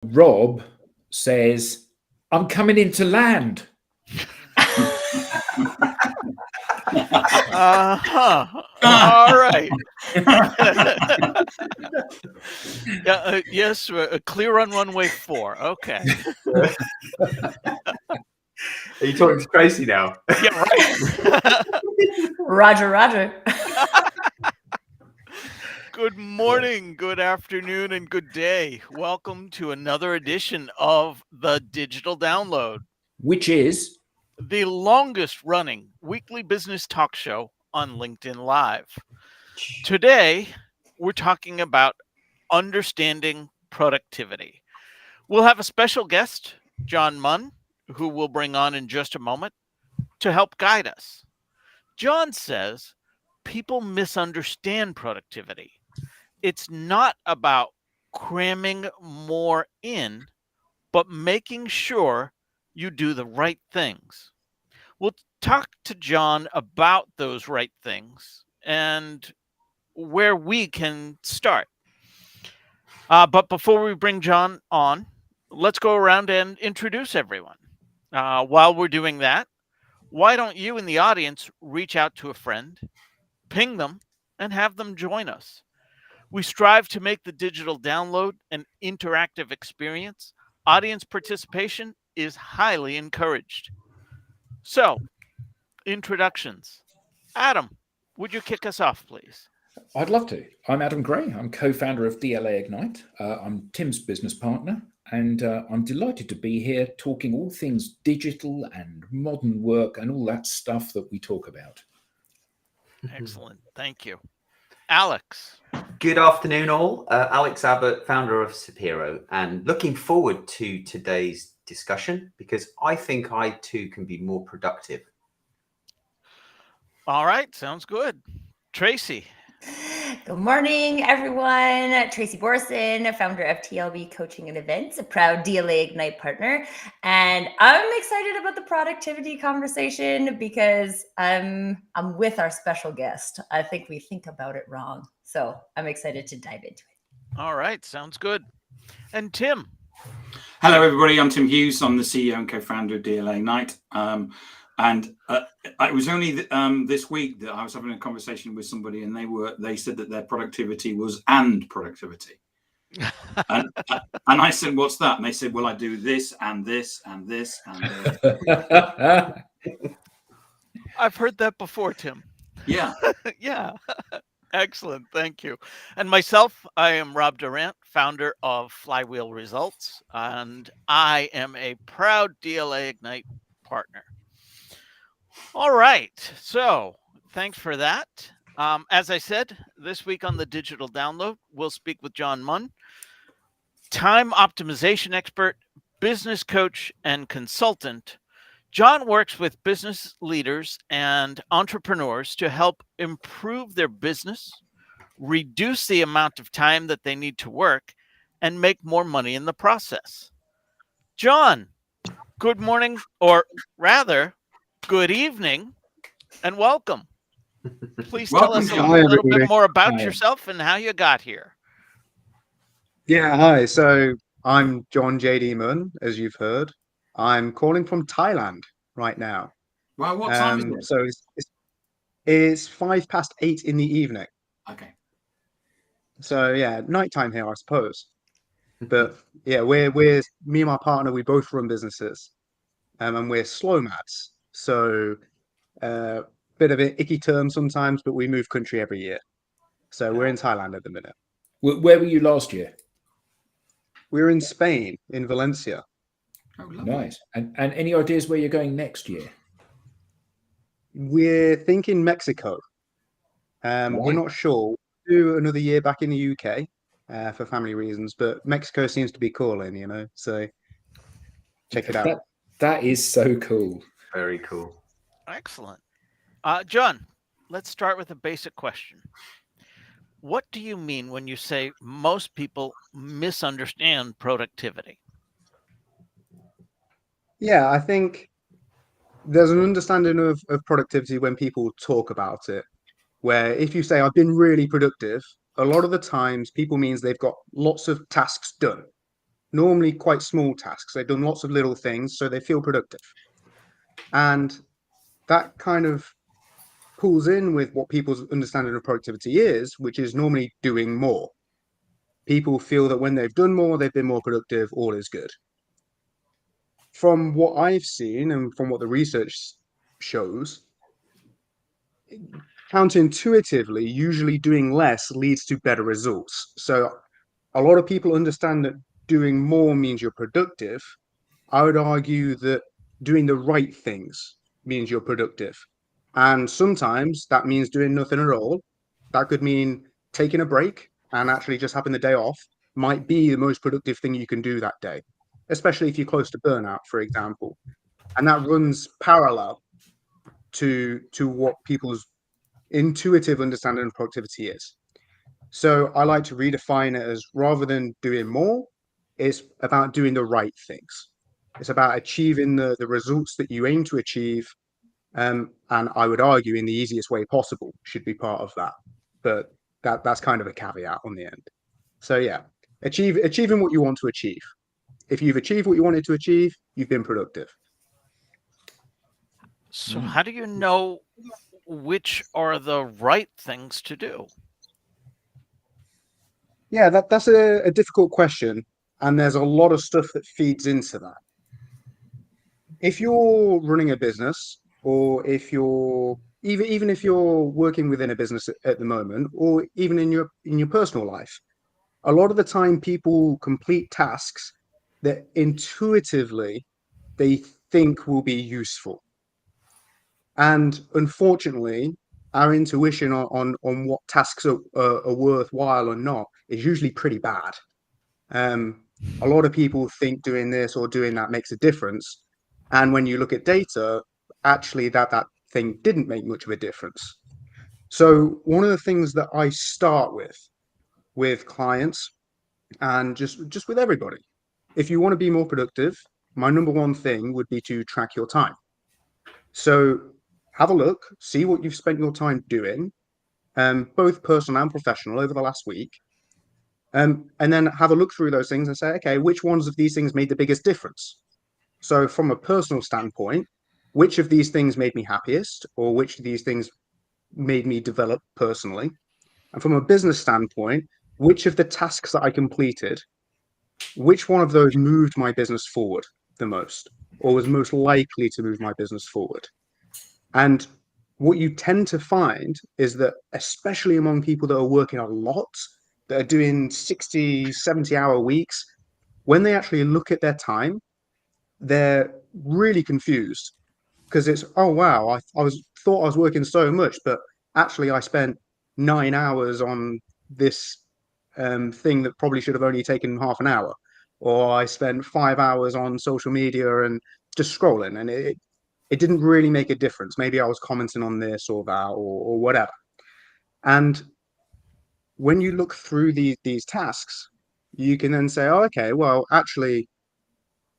Rob says, I'm coming into land. All right. Yes, clear on runway 4. Okay. Are you talking to Tracy now? Yeah, right. Roger. Good morning, good afternoon, and good day. Welcome to another edition of the Digital Download, Which is the longest running weekly business talk show on LinkedIn Live. Today, we're talking about understanding productivity. We'll have a special guest, John Munn, who we'll bring on in just a moment to help guide us. John says people misunderstand productivity. It's not about cramming more in, but making sure you do the right things. We'll talk to John about those right things and where we can start. But before we bring John on, let's go around and introduce everyone. While we're doing that, why don't you in the audience reach out to a friend, ping them, and have them join us? We strive to make the digital download an interactive experience. Audience participation is highly encouraged. So, introductions. Adam, would you kick us off, please? I'd love to. I'm Adam Gray. I'm co-founder of DLA Ignite. I'm Tim's business partner, and I'm delighted to be here talking all things digital and modern work and all that stuff that we talk about. Excellent. Thank you. Alex. Good afternoon, all. Alex Abbott, founder of Sapiro, and looking forward to today's discussion because I think I too can be more productive. All right. Sounds good. Tracy. Good morning, everyone. Tracy Borson, founder of TLB Coaching and Events, a proud DLA Ignite partner. And I'm excited about the productivity conversation because I'm with our special guest. I think we think about it wrong. So I'm excited to dive into it. All right. Sounds good. And Tim. Hello, everybody. I'm Tim Hughes. I'm the CEO and co-founder of DLA Ignite. And it was only this week that I was having a conversation with somebody, and they said that their productivity was and productivity. and I said, "What's that?" And they said, "Well, I do this and this and this and this." I've heard that before, Tim. Yeah. Yeah. Excellent. Thank you. And myself, I am Rob Durant, founder of Flywheel Results, and I am a proud DLA Ignite partner. All right. So thanks for that. As I said, this week on the Digital Download, we'll speak with John Munn, time optimization expert, business coach, and consultant. John works with business leaders and entrepreneurs to help improve their business, reduce the amount of time that they need to work, and make more money in the process. John, good morning, or rather, good evening, and welcome. Please tell us a little bit more about yourself and how you got here. Yeah, hi. So I'm John J.D. Munn, as you've heard. I'm calling from Thailand right now. Well, what time is it? So it's 8:05 in the evening. Okay. So yeah, nighttime here, I suppose. But yeah, we're me and my partner. We both run businesses, and we're slow mads. So bit of an icky term sometimes, but we move country every year. So we're in Thailand at the minute. Where were you last year? We were in Spain, in Valencia. Oh, lovely. Nice. And any ideas where you're going next year? We're thinking Mexico. Right. We're not sure. We'll do another year back in the UK for family reasons, but Mexico seems to be calling, so check it out. That is so cool. Very cool. Excellent. John, let's start with a basic question. What do you mean when you say most people misunderstand productivity? Yeah, I think there's an understanding of productivity when people talk about it, where if you say, I've been really productive, a lot of the times people means they've got lots of tasks done. normally quite small tasks. They've done lots of little things, so they feel productive. And that kind of pulls in with what people's understanding of productivity is, which is normally doing more. People feel that when they've done more, they've been more productive, all is good. From what I've seen and from what the research shows, counterintuitively, usually doing less leads to better results. So a lot of people understand that doing more means you're productive. I would argue that doing the right things means you're productive. And sometimes that means doing nothing at all. That could mean taking a break and actually just having the day off might be the most productive thing you can do that day, especially if you're close to burnout, for example. And that runs parallel to what people's intuitive understanding of productivity is. So I like to redefine it as, rather than doing more, it's about doing the right things. It's about achieving the results that you aim to achieve. And I would argue in the easiest way possible should be part of that. But that's kind of a caveat on the end. So yeah, achieving what you want to achieve. If you've achieved what you wanted to achieve, you've been productive. So how do you know which are the right things to do? Yeah, that's a difficult question. And there's a lot of stuff that feeds into that. If you're running a business, or if you're even if you're working within a business at the moment, or even in your personal life, a lot of the time people complete tasks that intuitively they think will be useful. And unfortunately, our intuition on what tasks are worthwhile or not is usually pretty bad. A lot of people think doing this or doing that makes a difference. And when you look at data, actually that thing didn't make much of a difference. So one of the things that I start with clients and just with everybody, if you want to be more productive, my number one thing would be to track your time. So have a look, see what you've spent your time doing, both personal and professional, over the last week. And then have a look through those things and say, okay, which ones of these things made the biggest difference? So from a personal standpoint, which of these things made me happiest, or which of these things made me develop personally? And from a business standpoint, which of the tasks that I completed, which one of those moved my business forward the most, or was most likely to move my business forward? And what you tend to find is that, especially among people that are working a lot, that are doing 60, 70-hour weeks, when they actually look at their time, they're really confused, because it's, oh wow, I thought I was working so much, but actually I spent 9 hours on this thing that probably should have only taken half an hour, or I spent 5 hours on social media and just scrolling, and it didn't really make a difference. Maybe I was commenting on this or that or whatever. And when you look through these tasks, you can then say, oh, okay, well, actually,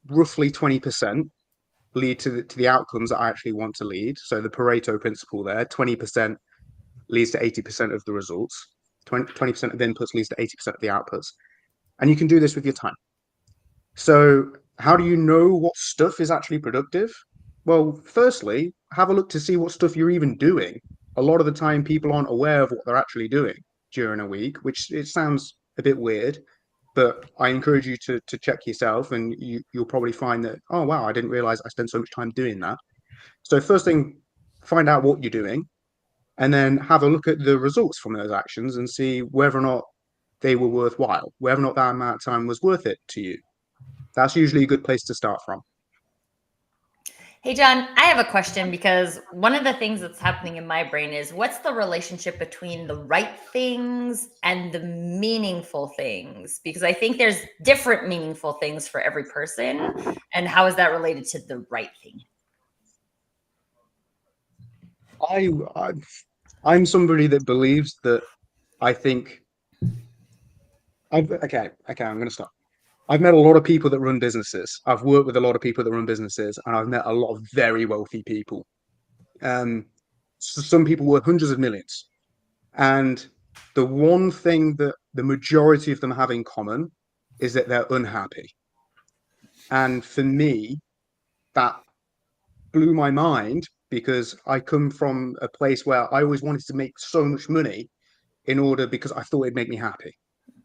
roughly 20% lead to the outcomes that I actually want to lead. So the Pareto principle there, 20% leads to 80% of the results. 20% of inputs leads to 80% of the outputs. And you can do this with your time. So how do you know what stuff is actually productive? Well, firstly, have a look to see what stuff you're even doing. A lot of the time, people aren't aware of what they're actually doing during a week, which it sounds a bit weird, but I encourage you to check yourself, and you'll probably find that, oh, wow, I didn't realize I spent so much time doing that. So first thing, find out what you're doing, and then have a look at the results from those actions and see whether or not they were worthwhile, whether or not that amount of time was worth it to you. That's usually a good place to start from. Hey, John, I have a question, because one of the things that's happening in my brain is, what's the relationship between the right things and the meaningful things? Because I think there's different meaningful things for every person. And how is that related to the right thing? I'm somebody that believes that I think okay, I'm going to stop. I've met a lot of people that run businesses. I've worked with a lot of people that run businesses, and I've met a lot of very wealthy people. So some people worth hundreds of millions. And the one thing that the majority of them have in common is that they're unhappy. And for me, that blew my mind because I come from a place where I always wanted to make so much money because I thought it'd make me happy.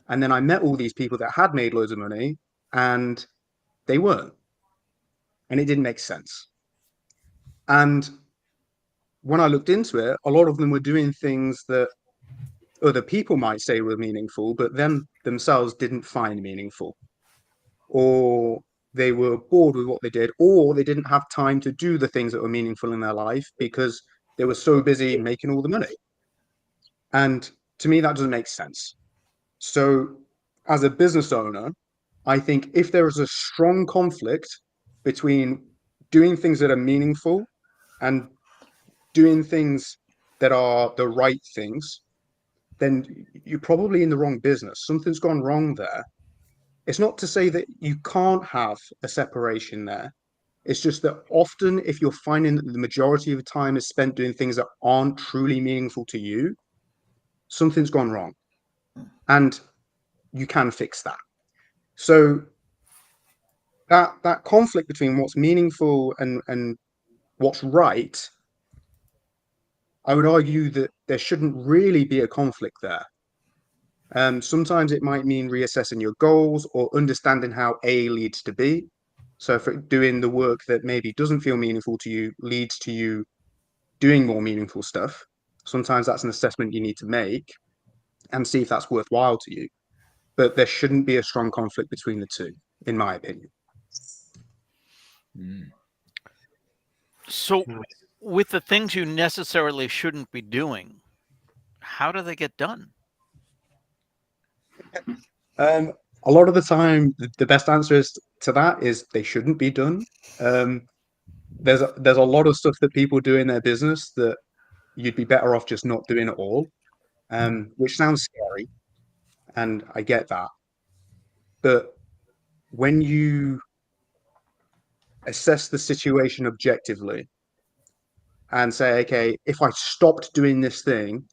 And then I met all these people that had made loads of money and they weren't. And it didn't make sense. And when I looked into it, a lot of them were doing things that other people might say were meaningful, but them themselves didn't find meaningful. Or they were bored with what they did, or they didn't have time to do the things that were meaningful in their life because they were so busy making all the money. And to me, that doesn't make sense. So as a business owner, I think if there is a strong conflict between doing things that are meaningful and doing things that are the right things, then you're probably in the wrong business. Something's gone wrong there. It's not to say that you can't have a separation there. It's just that often if you're finding that the majority of the time is spent doing things that aren't truly meaningful to you, something's gone wrong. And you can fix that. So that conflict between what's meaningful and what's right, I would argue that there shouldn't really be a conflict there. Sometimes it might mean reassessing your goals or understanding how A leads to B. So if doing the work that maybe doesn't feel meaningful to you leads to you doing more meaningful stuff, sometimes that's an assessment you need to make and see if that's worthwhile to you. But there shouldn't be a strong conflict between the two, in my opinion. So with the things you necessarily shouldn't be doing, how do they get done? A lot of the time, the best answer to that is they shouldn't be done. There's a lot of stuff that people do in their business that you'd be better off just not doing at all, which sounds scary, and I get that. But when you assess the situation objectively and say, okay, if I stopped doing this thing,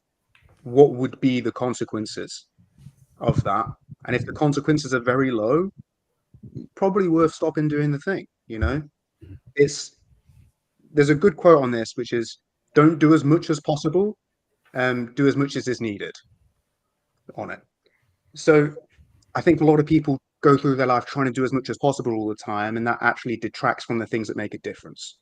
what would be the consequences of that? And if the consequences are very low, probably worth stopping doing the thing. There's a good quote on this, which is, don't do as much as possible, do as much as is needed on it. So I think a lot of people go through their life trying to do as much as possible all the time, and that actually detracts from the things that make a difference.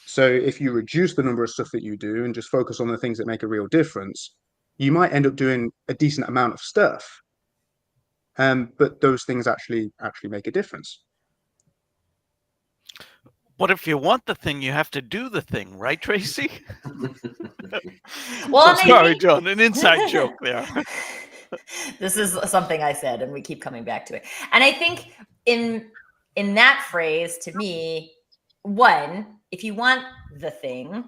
So if you reduce the number of stuff that you do and just focus on the things that make a real difference, you might end up doing a decent amount of stuff. But those things actually make a difference. But if you want the thing, you have to do the thing, right, Tracy? Well, sorry, John, an inside joke there. This is something I said, and we keep coming back to it. And I think in that phrase, to me, one, if you want the thing,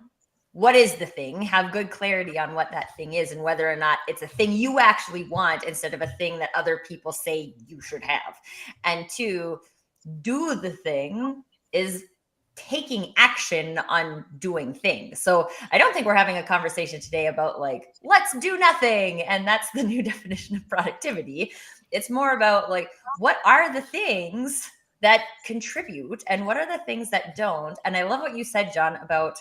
what is the thing? Have good clarity on what that thing is and whether or not it's a thing you actually want instead of a thing that other people say you should have. And two, do the thing is taking action on doing things. So I don't think we're having a conversation today about like, let's do nothing. And that's the new definition of productivity. It's more about like, what are the things that contribute and what are the things that don't? And I love what you said, John, about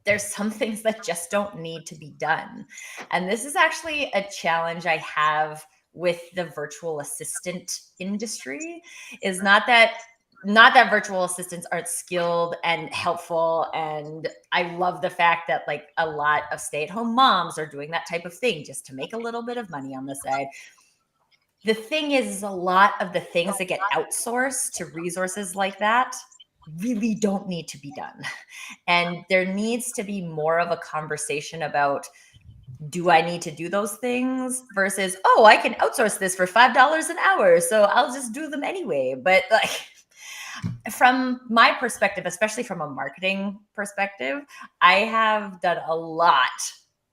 there's some things that just don't need to be done. And this is actually a challenge I have with the virtual assistant industry, is not that virtual assistants aren't skilled and helpful. And I love the fact that like a lot of stay-at-home moms are doing that type of thing just to make a little bit of money on the side. The thing is a lot of the things that get outsourced to resources like that really don't need to be done. And there needs to be more of a conversation about, do I need to do those things versus, oh, I can outsource this for $5 an hour, so I'll just do them anyway. But like, from my perspective, especially from a marketing perspective, I have done a lot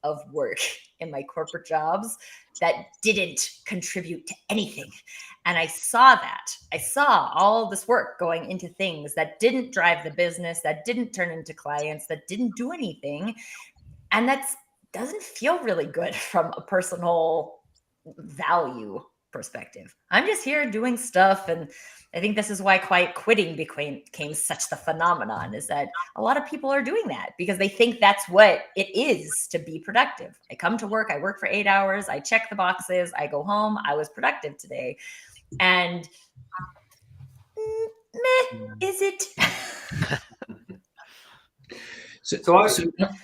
of work in my corporate jobs that didn't contribute to anything. And I saw that. I saw all this work going into things that didn't drive the business, that didn't turn into clients, that didn't do anything. And that doesn't feel really good from a personal value perspective. I'm just here doing stuff. And I think this is why quiet quitting became such the phenomenon, is that a lot of people are doing that because they think that's what it is to be productive. I come to work, I work for 8 hours, I check the boxes, I go home, I was productive today. And is it? So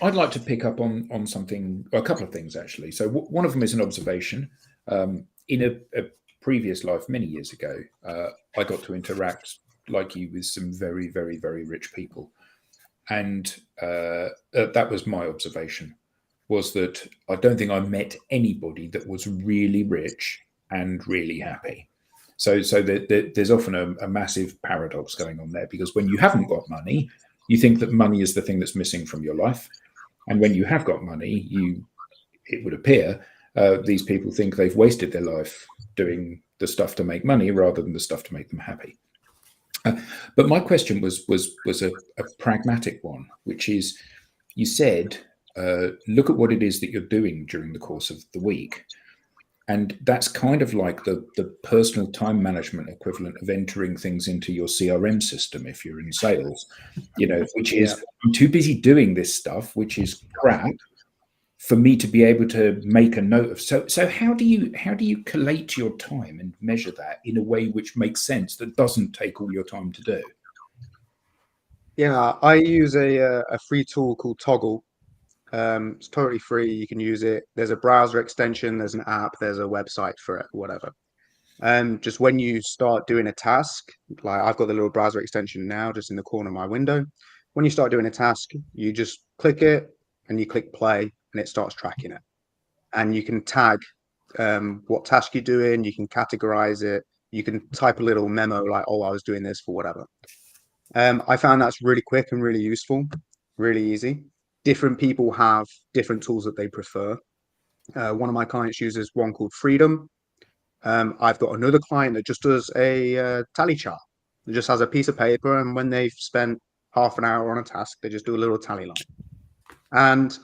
I'd like to pick up on something, a couple of things actually. So one of them is an observation. In a previous life many years ago, I got to interact like you with some very, very, very rich people. And that was my observation, was that I don't think I met anybody that was really rich and really happy. So there's often a massive paradox going on there, because when you haven't got money, you think that money is the thing that's missing from your life. And when you have got money, it would appear, these people think they've wasted their life doing the stuff to make money rather than the stuff to make them happy. But my question was a pragmatic one, which is, you said, look at what it is that you're doing during the course of the week. And that's kind of like the personal time management equivalent of entering things into your CRM system if you're in sales, which is, I'm too busy doing this stuff, which is crap, for me to be able to make a note of. So how do you collate your time and measure that in a way which makes sense, that doesn't take all your time to do? Yeah, I use a free tool called Toggle. It's totally free. You can use it. There's a browser extension, there's an app, there's a website for it, whatever. Just when you start doing a task, like I've got the little browser extension now just in the corner of my window. When you start doing a task, you just click it and you click play and it starts tracking it. And you can tag what task you're doing, you can categorize it, you can type a little memo like, oh, I was doing this for whatever. I found that's really quick and really useful, really easy. Different people have different tools that they prefer. One of my clients uses one called Freedom. I've got another client that just does a tally chart. It just has a piece of paper, and when they've spent half an hour on a task, they just do a little tally line. And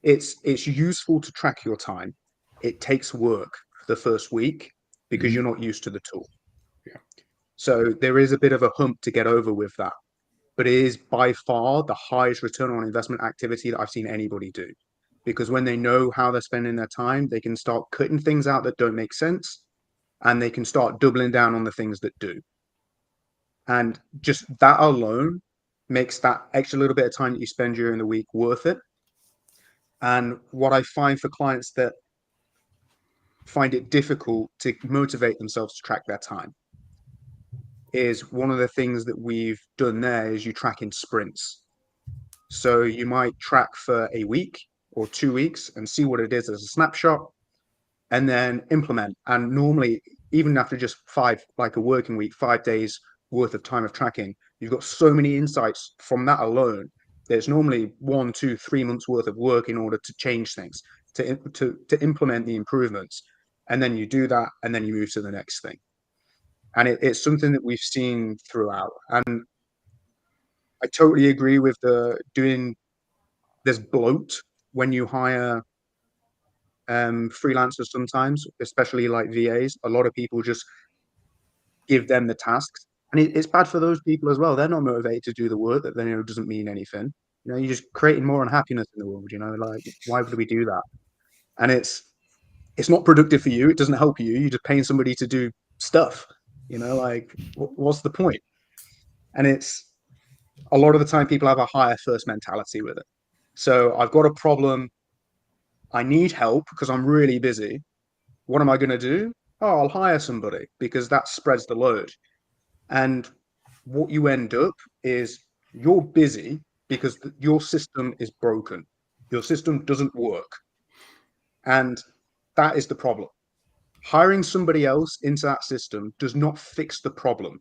it's useful to track your time. It takes work the first week because you're not used to the tool. Yeah. So there is a bit of a hump to get over with that. But it is by far the highest return on investment activity that I've seen anybody do. Because when they know how they're spending their time, they can start cutting things out that don't make sense, and they can start doubling down on the things that do. And just that alone makes that extra little bit of time that you spend during the week worth it. And what I find for clients that find it difficult to motivate themselves to track their time is, one of the things that we've done there is you track in sprints. So you might track for a week or 2 weeks and see what it is as a snapshot, and then implement. And normally, even after just like a working week, 5 days worth of time of tracking, you've got so many insights from that alone. There's normally 1, 2, 3 months worth of work in order to change things, to implement the improvements. And then you do that, and then you move to the next thing. And it's something that we've seen throughout. And I totally agree with there's bloat when you hire freelancers sometimes, especially like VAs. A lot of people just give them the tasks. And it's bad for those people as well. They're not motivated to do the work that they know doesn't mean anything. You're just creating more unhappiness in the world, like, why would we do that? And it's not productive for you. It doesn't help you. You're just paying somebody to do stuff, like, what's the point? And it's a lot of the time people have a hire first mentality with it. So I've got a problem. I need help because I'm really busy. What am I going to do? Oh, I'll hire somebody because that spreads the load. And what you end up is, you're busy because your system is broken. Your system doesn't work. And that is the problem. Hiring somebody else into that system does not fix the problem.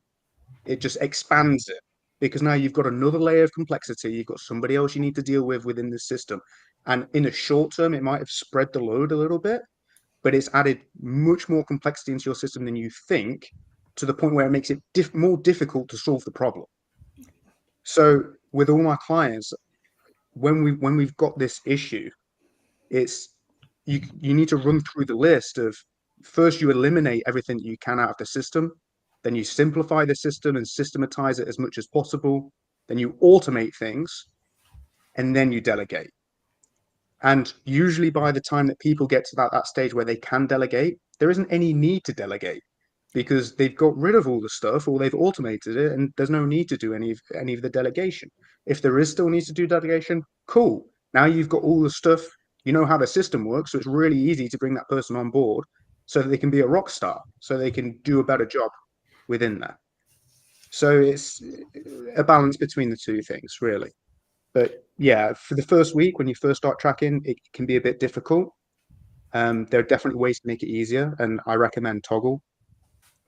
It just expands it, because now you've got another layer of complexity. You've got somebody else you need to deal with within the system. And in the short term, it might have spread the load a little bit, but it's added much more complexity into your system than you think, to the point where it makes it more difficult to solve the problem. So with all my clients, when we've got this issue, it's you need to run through the list of first you eliminate everything that you can out of the system, then you simplify the system and systematize it as much as possible, then you automate things, and then you delegate. And usually by the time that people get to that stage where they can delegate, there isn't any need to delegate, because they've got rid of all the stuff or they've automated it, and there's no need to do any of the delegation. If there is still need to do delegation, cool. Now you've got all the stuff, you know how the system works, so it's really easy to bring that person on board so that they can be a rock star, so they can do a better job within that. So it's a balance between the two things, really. But yeah, for the first week, when you first start tracking, it can be a bit difficult. There are definitely ways to make it easier, and I recommend Toggle.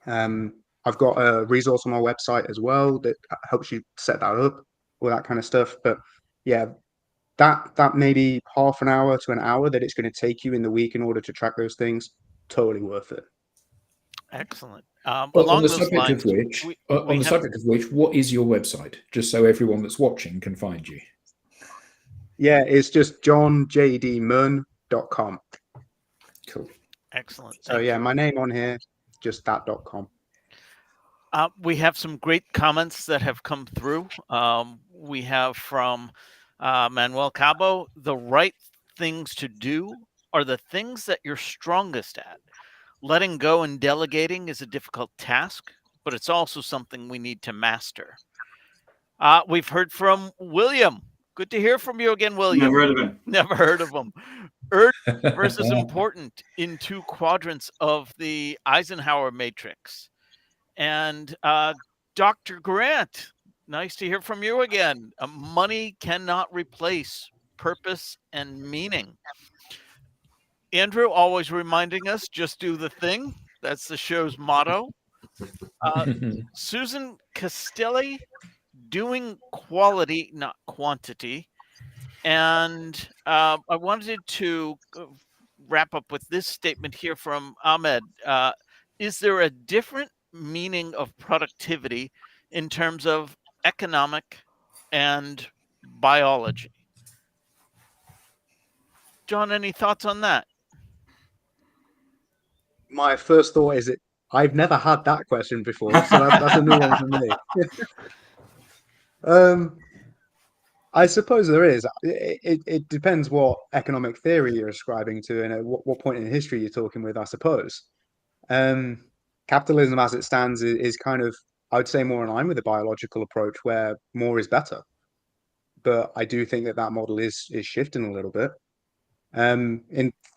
I've got a resource on my website as well that helps you set that up, all that kind of stuff. But yeah, that maybe half an hour to an hour that it's going to take you in the week in order to track those things, totally worth it. Excellent. On Along the those subject lines, of which, we have- subject of which, what is your website? Just so everyone that's watching can find you. Yeah, it's just johnjdmunn.com. Cool. Excellent. So Thank yeah, you. my name on here, just that.com. We have some great comments that have come through. We have from Manuel Cabo: the right things to do are the things that you're strongest at. Letting go and delegating is a difficult task, but it's also something we need to master. We've heard from William. Good to hear from you again, William. Never heard of him. Never heard of him. Urgent versus important in 2 quadrants of the Eisenhower matrix. And Dr. Grant, nice to hear from you again. Money cannot replace purpose and meaning. Andrew always reminding us, just do the thing. That's the show's motto. Susan Castelli, doing quality, not quantity. And I wanted to wrap up with this statement here from Ahmed. Is there a different meaning of productivity in terms of economic and biology? John, any thoughts on that? My first thought is I've never had that question before, so that's a new one for me. I suppose there is. It depends what economic theory you're ascribing to and at what point in history you're talking with, I suppose. Capitalism as it stands is kind of, I would say, more in line with the biological approach where more is better. But I do think that model is shifting a little bit. From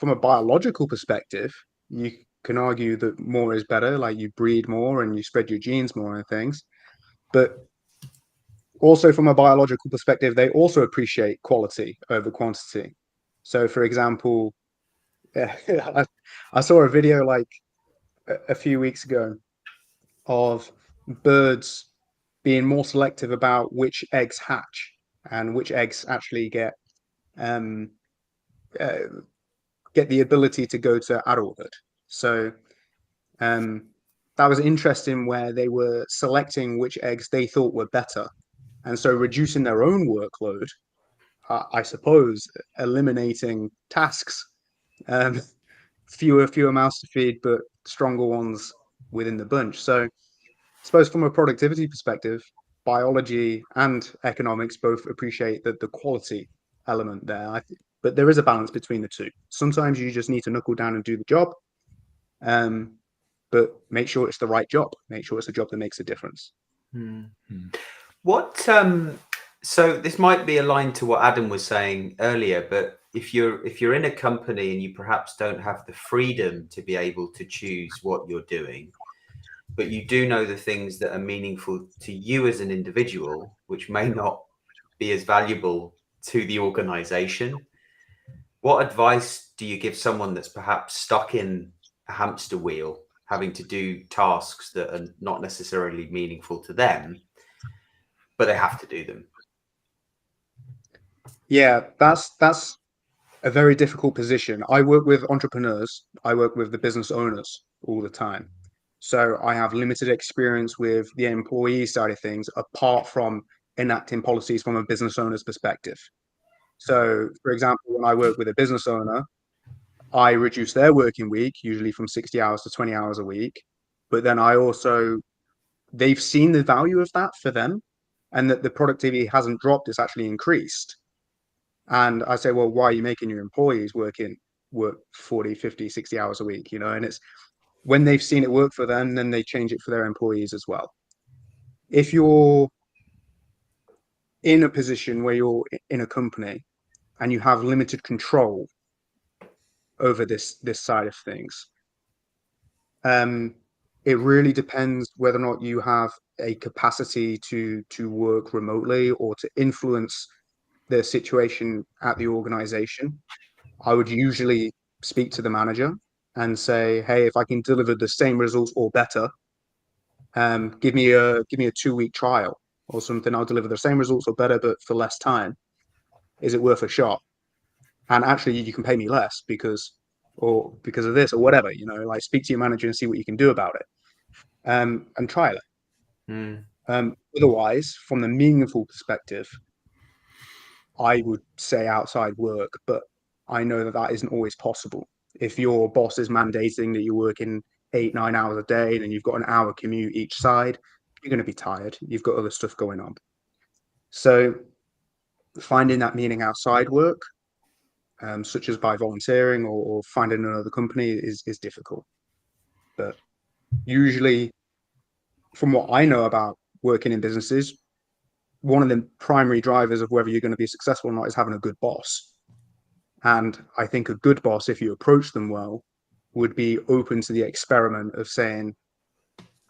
a biological perspective, you can argue that more is better, like you breed more and you spread your genes more and things. But also from a biological perspective, they also appreciate quality over quantity. So for example, I saw a video like a few weeks ago of birds being more selective about which eggs hatch and which eggs actually get the ability to go to adulthood. So that was interesting, where they were selecting which eggs they thought were better, and so reducing their own workload, I suppose, eliminating tasks, fewer mouths to feed, but stronger ones within the bunch. So I suppose from a productivity perspective, biology and economics both appreciate the quality element there. But there is a balance between the two. Sometimes you just need to knuckle down and do the job, but make sure it's the right job. Make sure it's a job that makes a difference. What so this might be aligned to what Adam was saying earlier, but if you're in a company and you perhaps don't have the freedom to be able to choose what you're doing, but you do know the things that are meaningful to you as an individual, which may not be as valuable to the organization, what advice do you give someone that's perhaps stuck in a hamster wheel, having to do tasks that are not necessarily meaningful to them, but they have to do them? Yeah, that's a very difficult position. I work with entrepreneurs. I work with the business owners all the time. So I have limited experience with the employee side of things, apart from enacting policies from a business owner's perspective. So, for example, when I work with a business owner, I reduce their working week, usually from 60 hours to 20 hours a week. But then they've seen the value of that for them, and that the productivity hasn't dropped, it's actually increased. And I say, well, why are you making your employees work 40, 50, 60 hours a week? And it's when they've seen it work for them, then they change it for their employees as well. If you're in a position where you're in a company and you have limited control over this side of things, it really depends whether or not you have a capacity to work remotely or to influence the situation at the organization. I would usually speak to the manager and say, hey, if I can deliver the same results or better, give me a 2-week trial or something. I'll deliver the same results or better, but for less time. Is it worth a shot? And actually, you can pay me less because of this or whatever. Like, speak to your manager and see what you can do about it, and trial it. Otherwise, from the meaningful perspective, I would say outside work, but I know that isn't always possible. If your boss is mandating that you're working 8-9 hours a day, then you've got an hour commute each side, you're going to be tired. You've got other stuff going on. So finding that meaning outside work, such as by volunteering or finding another company, is difficult. But usually, from what I know about working in businesses, one of the primary drivers of whether you're going to be successful or not is having a good boss. And I think a good boss, if you approach them well, would be open to the experiment of saying,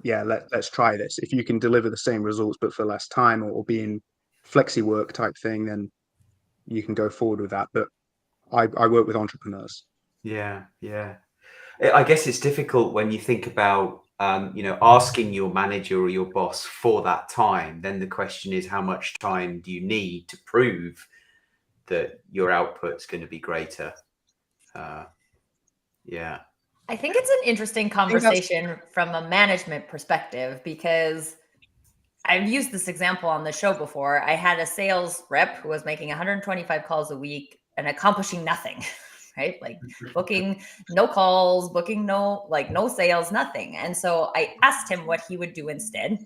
yeah, let's try this. If you can deliver the same results but for less time, or being flexi work type thing, then you can go forward with that. But I work with entrepreneurs. Yeah. I guess it's difficult when you think about asking your manager or your boss for that time. Then the question is, how much time do you need to prove that your output's going to be greater? Yeah. I think it's an interesting conversation from a management perspective, because I've used this example on the show before. I had a sales rep who was making 125 calls a week and accomplishing nothing, right? Like booking no calls, booking no sales, nothing. And so I asked him what he would do instead.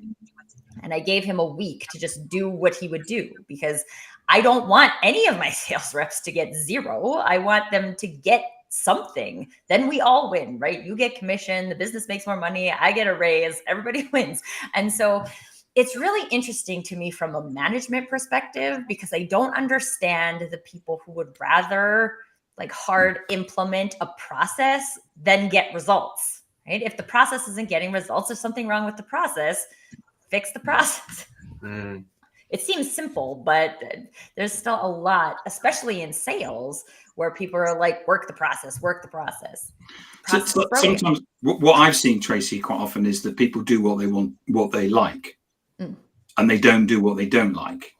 And I gave him a week to just do what he would do, because I don't want any of my sales reps to get zero. I want them to get something. Then we all win, right? You get commission, the business makes more money, I get a raise, everybody wins. And so it's really interesting to me from a management perspective, because I don't understand the people who would rather hard implement a process than get results, right? If the process isn't getting results, there's something wrong with the process. Fix the process. It seems simple, but there's still a lot, especially in sales, where people are like, work the process. So sometimes what I've seen, Tracy, quite often is that people do what they want, what they like, and they don't do what they don't like.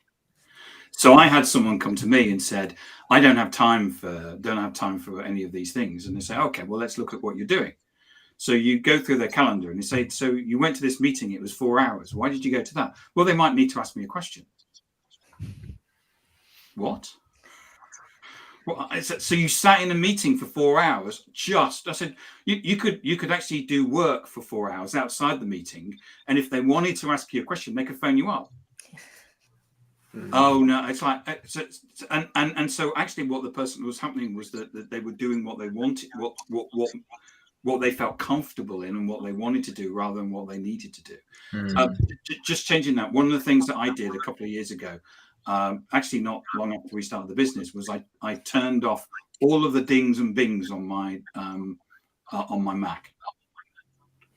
So I had someone come to me and said, I don't have time for any of these things. And they say, okay, well, let's look at what you're doing. So you go through their calendar and you say, so you went to this meeting, it was 4 hours. Why did you go to that? Well, they might need to ask me a question. What? Well, so you sat in a meeting for 4 hours I said, you could actually do work for 4 hours outside the meeting. And if they wanted to ask you a question, they could phone you up. Oh no, it's like, and so actually what the person was happening was that they were doing what they wanted, what they felt comfortable in and what they wanted to do rather than what they needed to do. Just changing that. One of the things that I did a couple of years ago, actually not long after we started the business, was I turned off all of the dings and bings on my Mac.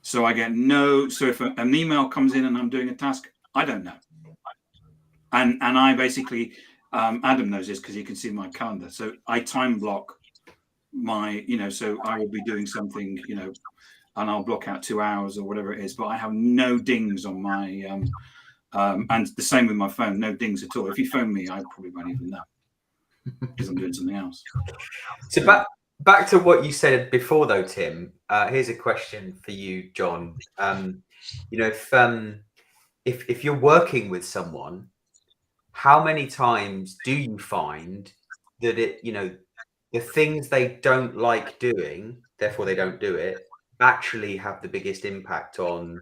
So I get so if an email comes in and I'm doing a task, I don't know. And I basically, Adam knows this because he can see my calendar. So I time block my, so I will be doing something, and I'll block out 2 hours or whatever it is, but I have no dings on my, and the same with my phone, no dings at all. If you phone me, I probably won't even know because I'm doing something else. So back to what you said before though, Tim, here's a question for you, John. If you're working with someone, how many times do you find that the things they don't like doing, therefore they don't do it, actually have the biggest impact on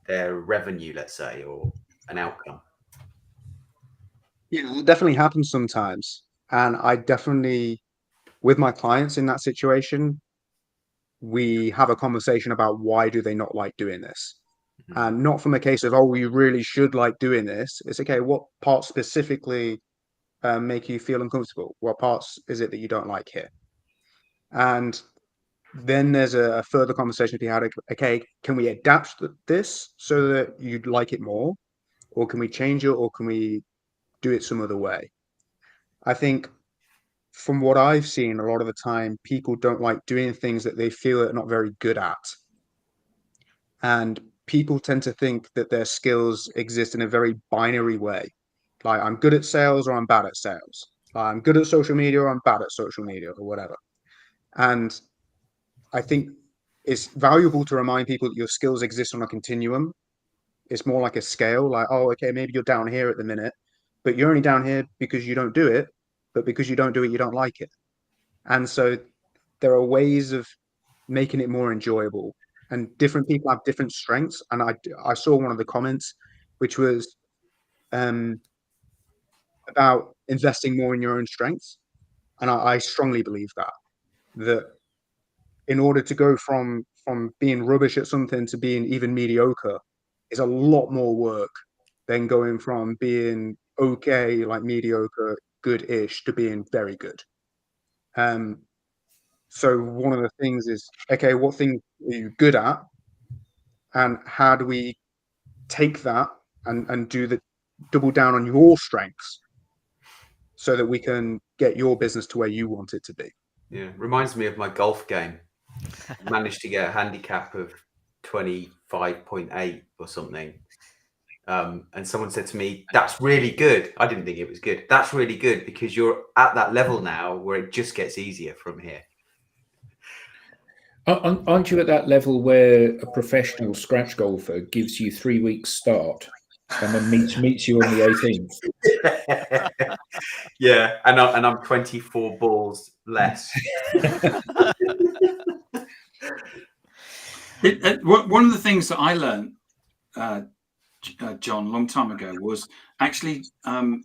their revenue, let's say, or an outcome. Yeah, it definitely happens sometimes. And I definitely, with my clients in that situation, we have a conversation about why do they not like doing this? And not from a case of, oh, you really should like doing this. It's okay, what parts specifically make you feel uncomfortable? What parts is it that you don't like here? And then there's a further conversation to be had. Okay, can we adapt this so that you'd like it more? Or can we change it? Or can we do it some other way? I think from what I've seen, a lot of the time, people don't like doing things that they feel they're not very good at. And people tend to think that their skills exist in a very binary way. Like, I'm good at sales or I'm bad at sales. I'm good at social media or I'm bad at social media or whatever. And I think it's valuable to remind people that your skills exist on a continuum. It's more like a scale, like, oh, okay, maybe you're down here at the minute, but you're only down here because you don't do it, but because you don't do it, you don't like it. And so there are ways of making it more enjoyable, and different people have different strengths. And I saw one of the comments, which was about investing more in your own strengths. And I strongly believe that in order to go from being rubbish at something to being even mediocre is a lot more work than going from being okay, like mediocre, good-ish, to being very good. So one of the things is, okay, what thing are you good at? And how do we take that and do the double down on your strengths so that we can get your business to where you want it to be? Yeah, reminds me of my golf game. Managed to get a handicap of 25.8 or something. And someone said to me, that's really good. I didn't think it was good. That's really good because you're at that level now where it just gets easier from here. Aren't you at that level where a professional scratch golfer gives you 3 weeks start and then meets you on the 18th? Yeah, and I'm 24 balls less. One of the things that I learned, John, a long time ago, was actually to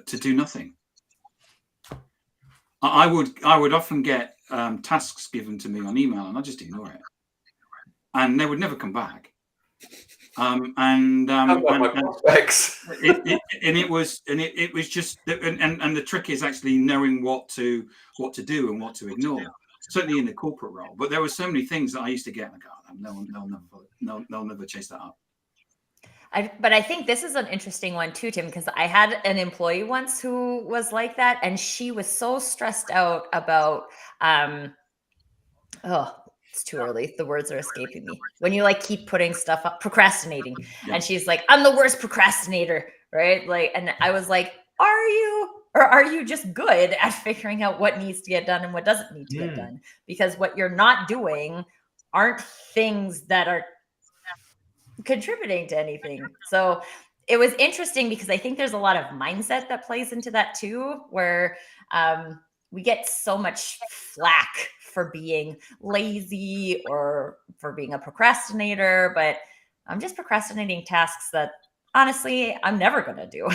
do nothing. I would often get tasks given to me on email, and I just ignore it, and they would never come back. It was just, and the trick is actually knowing what to do and what to ignore. Certainly in the corporate role, but there were so many things that I used to get, like, oh, they'll never chase that up. But I think this is an interesting one too, Tim, because I had an employee once who was like that, and she was so stressed out about, it's too early. The words are escaping me. When you like keep putting stuff up, procrastinating, yeah. And she's like, I'm the worst procrastinator, right? Like, and I was like, are you? Or are you just good at figuring out what needs to get done and what doesn't need to get done? Because what you're not doing aren't things that are contributing to anything. So it was interesting because I think there's a lot of mindset that plays into that too, where we get so much flack for being lazy or for being a procrastinator, but I'm just procrastinating tasks that honestly I'm never going to do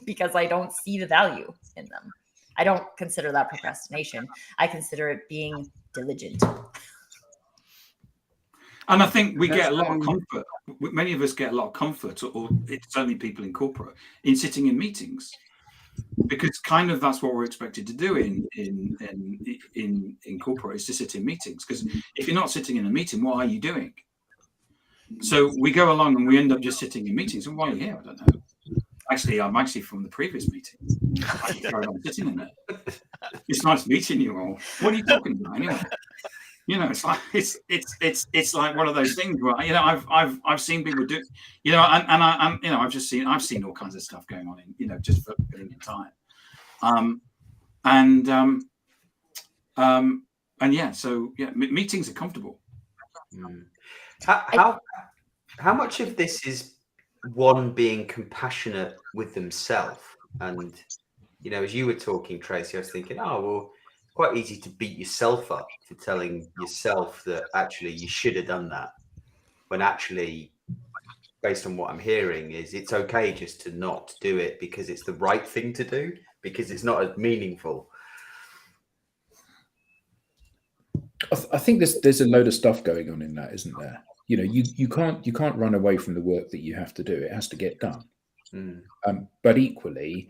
because I don't see the value in them. I don't consider that procrastination. I consider it being diligent. And I think we get a lot of comfort. Many of us get a lot of comfort, or it's certainly people in corporate, in sitting in meetings, because kind of that's what we're expected to do in corporate, is to sit in meetings. Because if you're not sitting in a meeting, what are you doing? So we go along and we end up just sitting in meetings. And why are you here? I don't know. Actually, I'm actually from the previous meeting. I'm sitting in there. It's nice meeting you all. What are you talking about anyway? You know, it's like it's like one of those things where, you know, I've seen people do, you know, and you know, I've seen all kinds of stuff going on in, you know, just for filling in time, and yeah, so yeah, meetings are comfortable. How much of this is one being compassionate with themselves and you know, as you were talking, Tracy, I was thinking, oh, well, it's quite easy to beat yourself up for telling yourself that actually you should have done that, when actually, based on what I'm hearing, is it's okay just to not do it because it's the right thing to do, because it's not as meaningful. I think there's a load of stuff going on in that, isn't there? You know, you can't run away from the work that you have to do. It has to get done. But equally,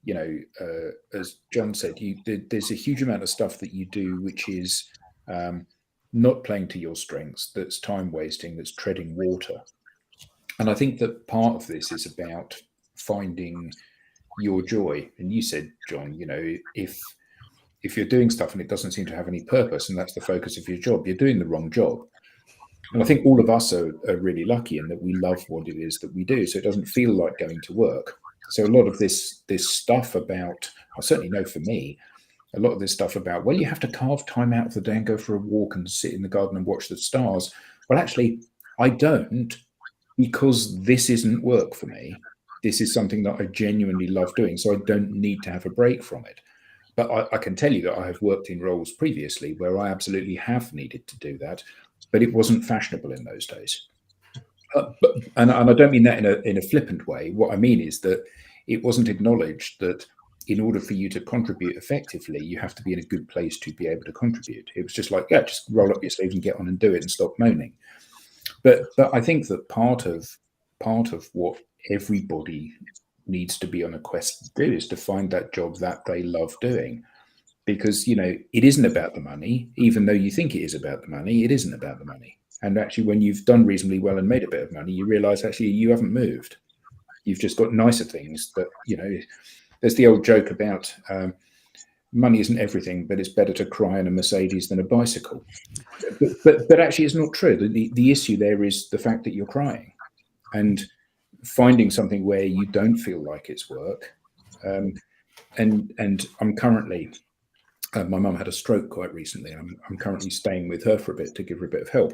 you know, as John said, there's a huge amount of stuff that you do which is not playing to your strengths, that's time wasting, that's treading water. And I think that part of this is about finding your joy. And you said, John, you know, if you're doing stuff and it doesn't seem to have any purpose and that's the focus of your job, you're doing the wrong job. And I think all of us are really lucky in that we love what it is that we do. So it doesn't feel like going to work. So a lot of this stuff about, I certainly know for me, a lot of this stuff about, well, you have to carve time out of the day and go for a walk and sit in the garden and watch the stars. Well, actually, I don't, because this isn't work for me. This is something that I genuinely love doing. So I don't need to have a break from it. But I can tell you that I have worked in roles previously where I absolutely have needed to do that, but it wasn't fashionable in those days. And I don't mean that in a flippant way. What I mean is that it wasn't acknowledged that in order for you to contribute effectively, you have to be in a good place to be able to contribute. It was just like, yeah, just roll up your sleeves and get on and do it and stop moaning. But I think that part of what everybody needs to be on a quest to do is to find that job that they love doing, because, you know, it isn't about the money. Even though you think it is about the money, it isn't about the money. And actually, when you've done reasonably well and made a bit of money, you realize actually you haven't moved. You've just got nicer things. But, you know, there's the old joke about money isn't everything, but it's better to cry in a Mercedes than a bicycle. But actually, it's not true. The issue there is the fact that you're crying, and finding something where you don't feel like it's work. And I'm currently, my mum had a stroke quite recently. I'm currently staying with her for a bit to give her a bit of help,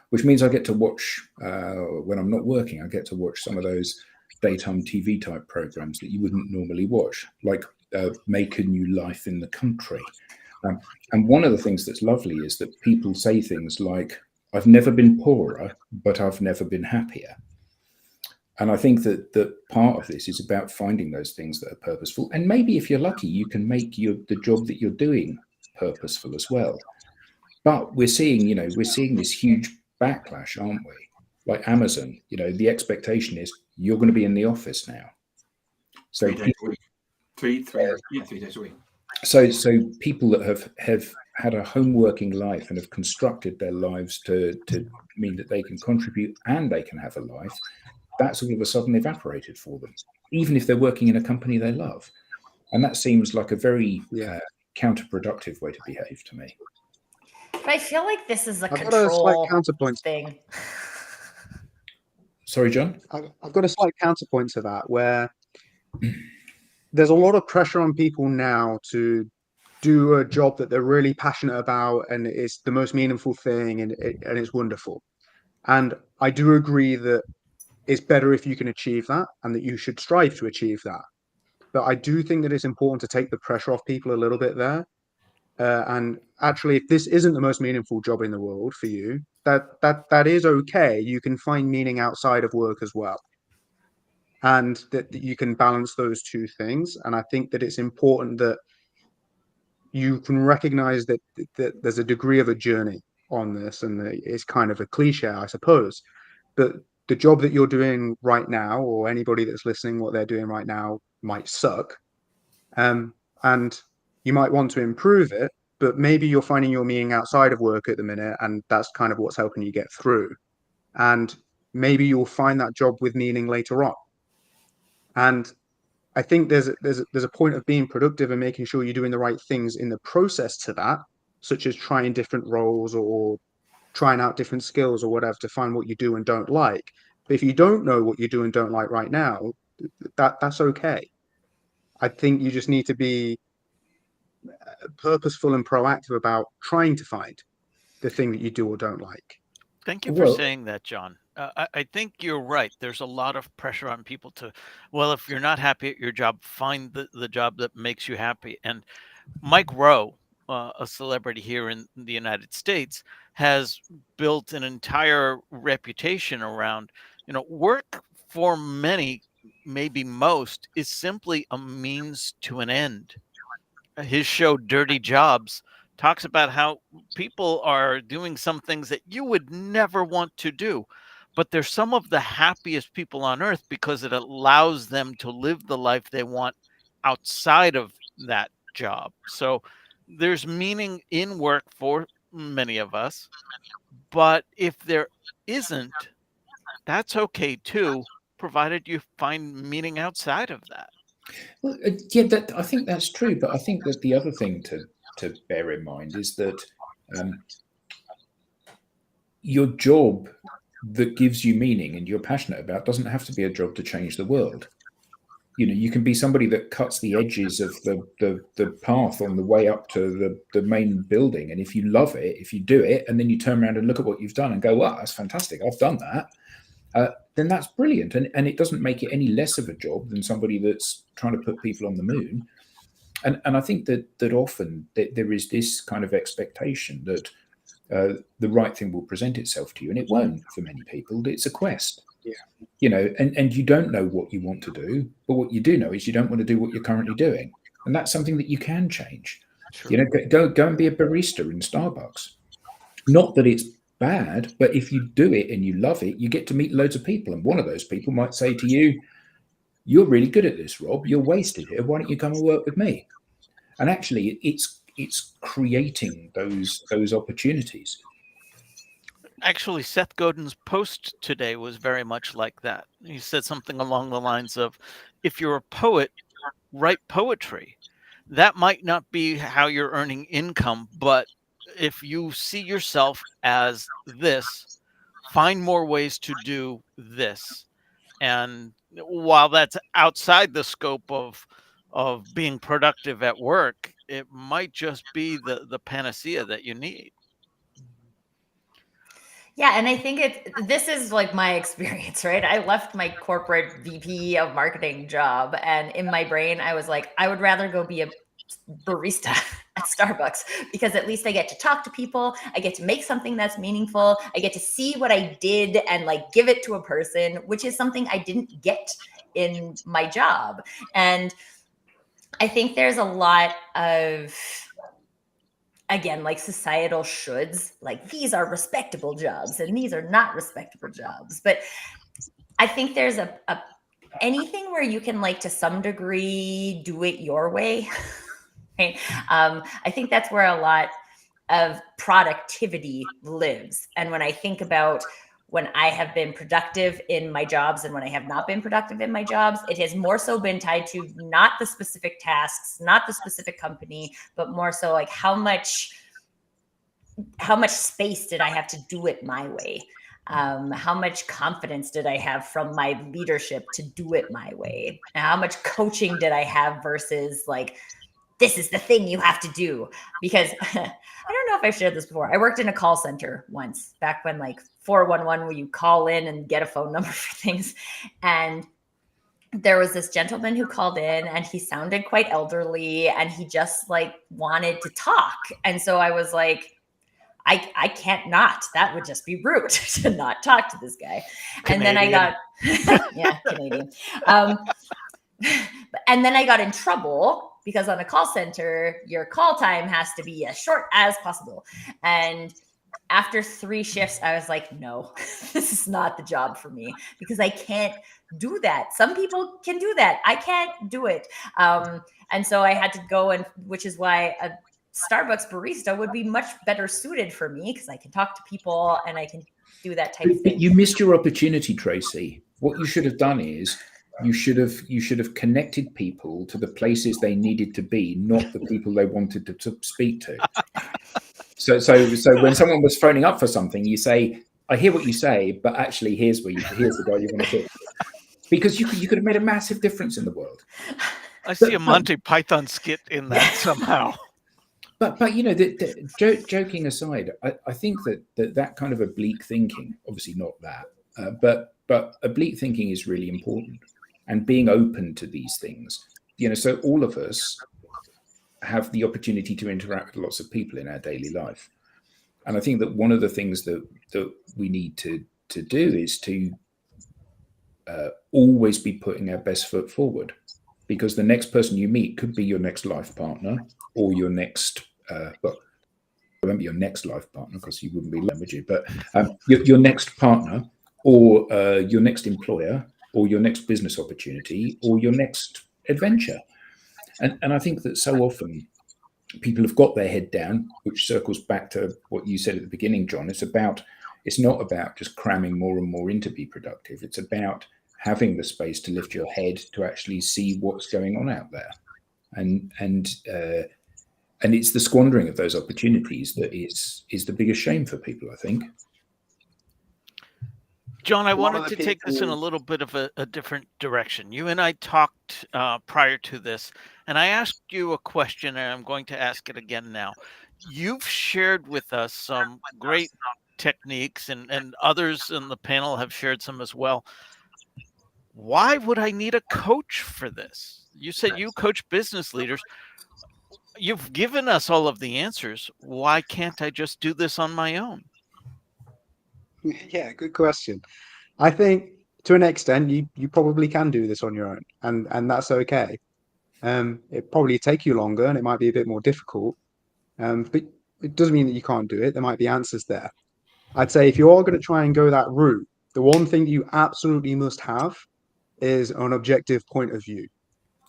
which means I get to watch, when I'm not working, I get to watch some of those daytime TV type programs that you wouldn't normally watch, like Make a New Life in the Country. And one of the things that's lovely is that people say things like, I've never been poorer, but I've never been happier. And I think that part of this is about finding those things that are purposeful. And maybe if you're lucky, you can make the job that you're doing purposeful as well. But we're seeing this huge backlash, aren't we? Like Amazon, you know, the expectation is you're going to be in the office now. So 3 days a week. Three days a week. So people that have had a home working life and have constructed their lives to mean that they can contribute and they can have a life, that's all of a sudden evaporated for them, even if they're working in a company they love. And that seems like a very counterproductive way to behave to me. But I feel like this is a I've got a slight control counterpoint thing. Sorry, John? I've got a slight counterpoint to that, where there's a lot of pressure on people now to do a job that they're really passionate about, and it's the most meaningful thing, and it's wonderful. And I do agree that it's better if you can achieve that, and that you should strive to achieve that. But I do think that it's important to take the pressure off people a little bit there. And actually, if this isn't the most meaningful job in the world for you, that is okay. You can find meaning outside of work as well, and that you can balance those two things. And I think that it's important that you can recognize that there's a degree of a journey on this, and it's kind of a cliche, I suppose, but the job that you're doing right now, or anybody that's listening, what they're doing right now might suck. And you might want to improve it, but maybe you're finding your meaning outside of work at the minute, and that's kind of what's helping you get through. And maybe you'll find that job with meaning later on. And I think there's a point of being productive and making sure you're doing the right things in the process to that, such as trying different roles or trying out different skills or whatever to find what you do and don't like. But if you don't know what you do and don't like right now, that's okay. I think you just need to be purposeful and proactive about trying to find the thing that you do or don't like. Thank you for saying that, John. I think you're right. There's a lot of pressure on people to, well, if you're not happy at your job, find the job that makes you happy. And Mike Rowe, a celebrity here in the United States, has built an entire reputation around, work for many, maybe most, is simply a means to an end. His show Dirty Jobs talks about how people are doing some things that you would never want to do, but they're some of the happiest people on earth because it allows them to live the life they want outside of that job. So there's meaning in work for many of us, but if there isn't, that's okay too, provided you find meaning outside of that. Well, yeah, I think that's true. But I think that the other thing to bear in mind is that your job that gives you meaning and you're passionate about doesn't have to be a job to change the world. You can be somebody that cuts the edges of the path on the way up to the main building. And if you love it, if you do it, and then you turn around and look at what you've done and go, wow, that's fantastic, I've done that. Then that's brilliant. And it doesn't make it any less of a job than somebody that's trying to put people on the moon. And I think that often there is this kind of expectation that the right thing will present itself to you, and it won't for many people. It's a quest. Yeah. And you don't know what you want to do, but what you do know is you don't want to do what you're currently doing. And that's something that you can change. Sure. Go and be a barista in Starbucks. Not that it's bad, but if you do it and you love it, you get to meet loads of people. And one of those people might say to you, you're really good at this, Rob. You're wasted here. Why don't you come and work with me? And actually, it's creating those opportunities. Actually, Seth Godin's post today was very much like that. He said something along the lines of, if you're a poet, write poetry. That might not be how you're earning income, but if you see yourself as this, find more ways to do this. And while that's outside the scope of being productive at work, it might just be the panacea that you need. Yeah, and I think this is like my experience, right? I left my corporate VP of marketing job, and in my brain, I was like, I would rather go be a barista at Starbucks, because at least I get to talk to people. I get to make something that's meaningful. I get to see what I did and like give it to a person, which is something I didn't get in my job. And I think there's a lot of, again, like societal shoulds, like these are respectable jobs and these are not respectable jobs. But I think there's anything where you can, like, to some degree, do it your way. Right? I think that's where a lot of productivity lives. And when I think about when I have been productive in my jobs and when I have not been productive in my jobs, it has more so been tied to not the specific tasks, not the specific company, but more so like how much space did I have to do it my way? How much confidence did I have from my leadership to do it my way? And how much coaching did I have versus like, this is the thing you have to do? Because I don't know if I've shared this before. I worked in a call center once, back when like 411, where you call in and get a phone number for things. And there was this gentleman who called in and he sounded quite elderly and he just like wanted to talk. And so I was like, I can't not. That would just be rude to not talk to this guy. Canadian. And then I got, yeah, Canadian. And then I got in trouble because on a call center, your call time has to be as short as possible. And after 3 shifts, I was like, no, this is not the job for me because I can't do that. Some people can do that. I can't do it. And so I had to go, and which is why a Starbucks barista would be much better suited for me because I can talk to people and I can do that type of thing. But you missed your opportunity, Tracy. What you should have done is you should have connected people to the places they needed to be, not the people they wanted to speak to. So when someone was phoning up for something, you say, I hear what you say, but actually here's the guy you want to talk to. Because you could have made a massive difference in the world. I see a Monty Python skit in that somehow. But you know, joking aside, I think that kind of oblique thinking, obviously not that, But oblique thinking is really important, and being open to these things. So all of us have the opportunity to interact with lots of people in our daily life, and I think that one of the things that we need to do is to always be putting our best foot forward, because the next person you meet could be your next life partner, or your next remember your next life partner, because you wouldn't be alone, would you? But your next partner, or your next employer, or your next business opportunity, or your next adventure. And I think that so often people have got their head down, which circles back to what you said at the beginning, John. It's not about just cramming more and more in to be productive. It's about having the space to lift your head to actually see what's going on out there. And it's the squandering of those opportunities that is the biggest shame for people, I think. John, I wanted to take this in a little bit of a different direction. You and I talked prior to this, and I asked you a question, and I'm going to ask it again now. You've shared with us some great techniques, and others in the panel have shared some as well. Why would I need a coach for this? You said you coach business leaders. You've given us all of the answers. Why can't I just do this on my own? Yeah, good question. I think to an extent you probably can do this on your own, and that's okay. It probably take you longer, and it might be a bit more difficult, but it doesn't mean that you can't do it. There might be answers there. I'd say if you are going to try and go that route, the one thing you absolutely must have is an objective point of view.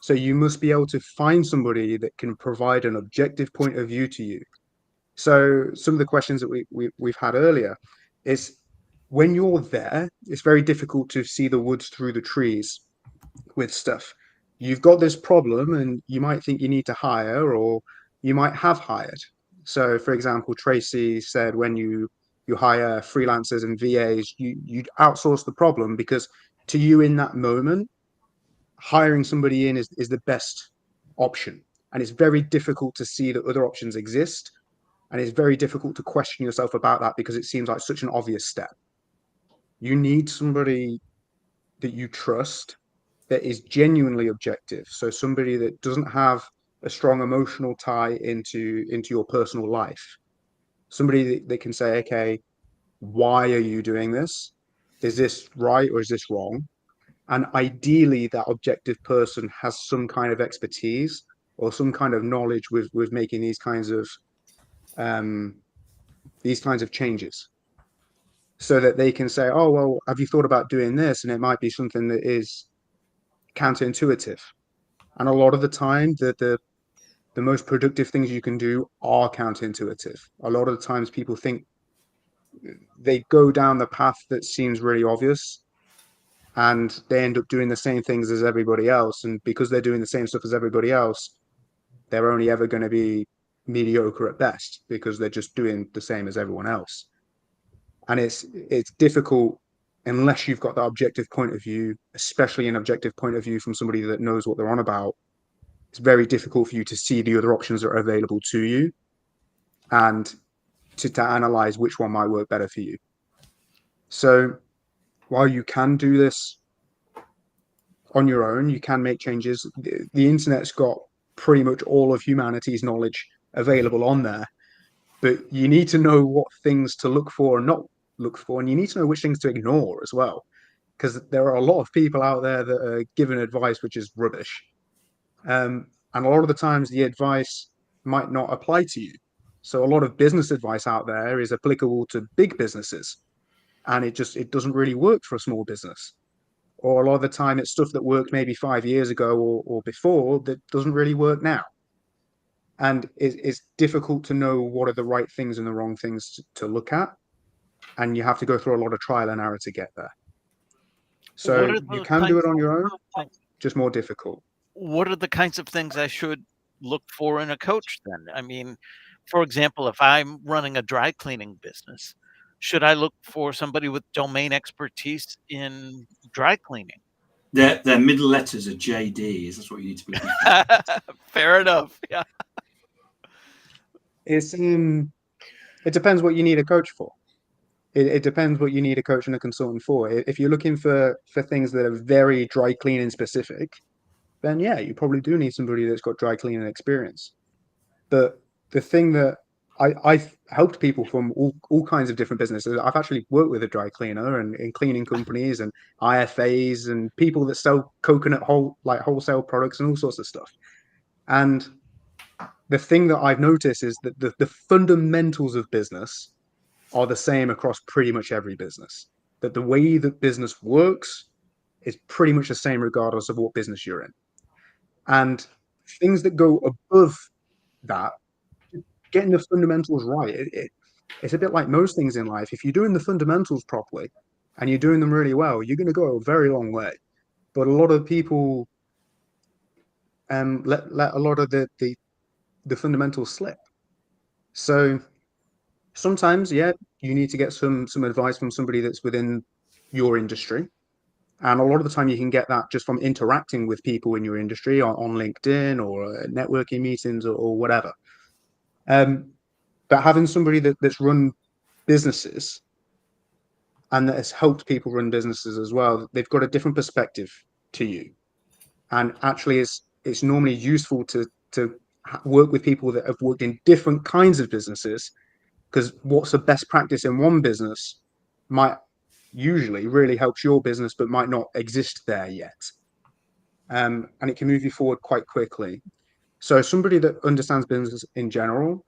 So you must be able to find somebody that can provide an objective point of view to you. So some of the questions that we've had earlier is, when you're there, it's very difficult to see the woods through the trees with stuff. You've got this problem, and you might think you need to hire, or you might have hired. So, for example, Tracy said when you hire freelancers and VAs, you outsource the problem, because to you in that moment, hiring somebody in is the best option. And it's very difficult to see that other options exist. And it's very difficult to question yourself about that, because it seems like such an obvious step. You need somebody that you trust, that is genuinely objective. So somebody that doesn't have a strong emotional tie into your personal life. Somebody that can say, okay, why are you doing this? Is this right or is this wrong? And ideally, that objective person has some kind of expertise or some kind of knowledge with making these kinds of changes, so that they can say, oh, well, have you thought about doing this? And it might be something that is counterintuitive. And a lot of the time, the most productive things you can do are counterintuitive. A lot of the times people think they go down the path that seems really obvious, and they end up doing the same things as everybody else. And because they're doing the same stuff as everybody else, they're only ever going to be mediocre at best, because they're just doing the same as everyone else. And it's difficult unless you've got that objective point of view, especially an objective point of view from somebody that knows what they're on about. It's very difficult for you to see the other options that are available to you, and to analyze which one might work better for you. So while you can do this on your own, you can make changes. The internet's got pretty much all of humanity's knowledge available on there, but you need to know what things to look for and not look for, and you need to know which things to ignore as well, because there are a lot of people out there that are giving advice which is rubbish, and a lot of the times the advice might not apply to you. So a lot of business advice out there is applicable to big businesses, and it doesn't really work for a small business. Or a lot of the time it's stuff that worked maybe 5 years ago or before that doesn't really work now. And it's difficult to know what are the right things and the wrong things to look at. And you have to go through a lot of trial and error to get there. So you can do it on your own, just more difficult. What are the kinds of things I should look for in a coach then? I mean, for example, if I'm running a dry cleaning business, should I look for somebody with domain expertise in dry cleaning? Their middle letters are JD. That's what you need to be looking for. Fair enough. Yeah. It depends what you need a coach for. it depends what you need a coach and a consultant for. If you're looking for things that are very dry cleaning specific, then yeah, you probably do need somebody that's got dry cleaning experience. But the thing that I've helped people from all kinds of different businesses. I've actually worked with a dry cleaner and in cleaning companies and IFAs and people that sell coconut wholesale products and all sorts of stuff. And the thing that I've noticed is that the fundamentals of business are the same across pretty much every business. That the way that business works is pretty much the same regardless of what business you're in. And things that go above that, getting the fundamentals right, it's a bit like most things in life. If you're doing the fundamentals properly and you're doing them really well, you're going to go a very long way. But a lot of people let a lot of the fundamentals slip. So sometimes, yeah, you need to get some advice from somebody that's within your industry. And a lot of the time you can get that just from interacting with people in your industry on LinkedIn or networking meetings or whatever. But having somebody that's run businesses and that has helped people run businesses as well, they've got a different perspective to you. And actually it's normally useful to work with people that have worked in different kinds of businesses, because what's the best practice in one business might usually really helps your business, but might not exist there yet. And it can move you forward quite quickly. So somebody that understands business in general,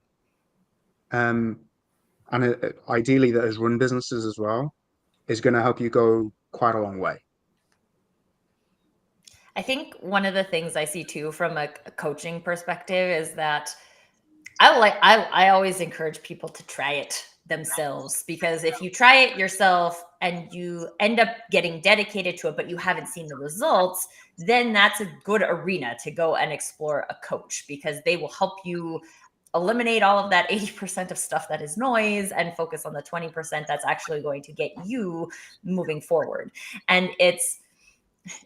and ideally that has run businesses as well, is going to help you go quite a long way. I think one of the things I see too from a coaching perspective is that I always encourage people to try it themselves, because if you try it yourself and you end up getting dedicated to it, but you haven't seen the results, then that's a good arena to go and explore a coach, because they will help you eliminate all of that 80% of stuff that is noise and focus on the 20% that's actually going to get you moving forward. And it's